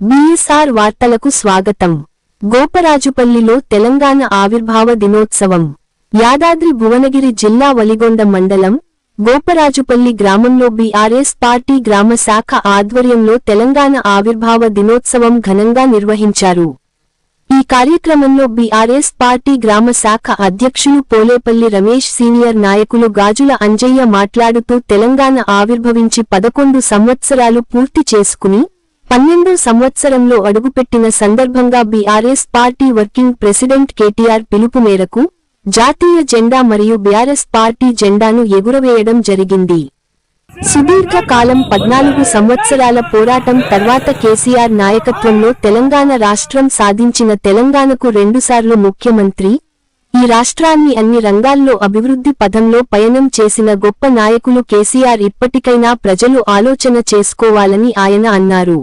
BSR వార్తలకు స్వాగతం. గోపరాజుపల్లిలో తెలంగాణ ఆవిర్భావ దినోత్సవం. యాదాద్రి భువనగిరి జిల్లా వలిగొండ మండలం గోపరాజుపల్లి గ్రామంలో బీఆర్ఎస్ పార్టీ గ్రామ శాఖ ఆధ్వర్యంలో తెలంగాణ ఆవిర్భావ దినోత్సవం ఘనంగా నిర్వహించారు. ఈ కార్యక్రమంలో బీఆర్ఎస్ పార్టీ గ్రామ శాఖ అధ్యక్షులు పోలేపల్లి రమేష్, సీనియర్ నాయకులు గాజుల అంజయ్య మాట్లాడుతూ తెలంగాణ ఆవిర్భవించి 11 సంవత్సరాలు పూర్తి చేసుకుని 12వ సంవత్సరంలో అడుగుపెట్టిన సందర్భంగా BRS party working president KTR పిలుపు మేరకు జాతీయ జెండా మరియు బీఆర్ఎస్ పార్టీ జెండాను ఎగురవేయడం జరిగింది. సుదీర్ఘ కాలం 14 సంవత్సరాల పోరాటం తర్వాత కేసీఆర్ నాయకత్వంలో తెలంగాణ రాష్ట్రం సాధించిన తెలంగాణకు 2 సార్లు ముఖ్యమంత్రి, ఈ రాష్ట్రాన్ని అన్ని రంగాల్లో అభివృద్ధి పథంలో పయనం చేసిన గొప్ప నాయకులు కేసీఆర్. ఇప్పటికైనా ప్రజలు ఆలోచన చేసుకోవాలని ఆయన అన్నారు.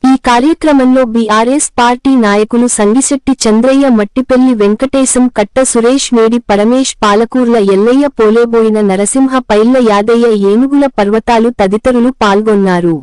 ఈ కార్యక్రమంలో బీఆర్ఎస్ పార్టీ నాయకులు సంగిశెట్టి చంద్రయ్య, మట్టిపెల్లి వెంకటేశం, కట్ట సురేష్, మేడి పరమేష్, పాలకూర్ల ఎల్లయ్య, పోలేబోయిన నరసింహ, పైళ్ల యాదయ్య, ఏనుగుల పర్వతాలు తదితరులు పాల్గొన్నారు.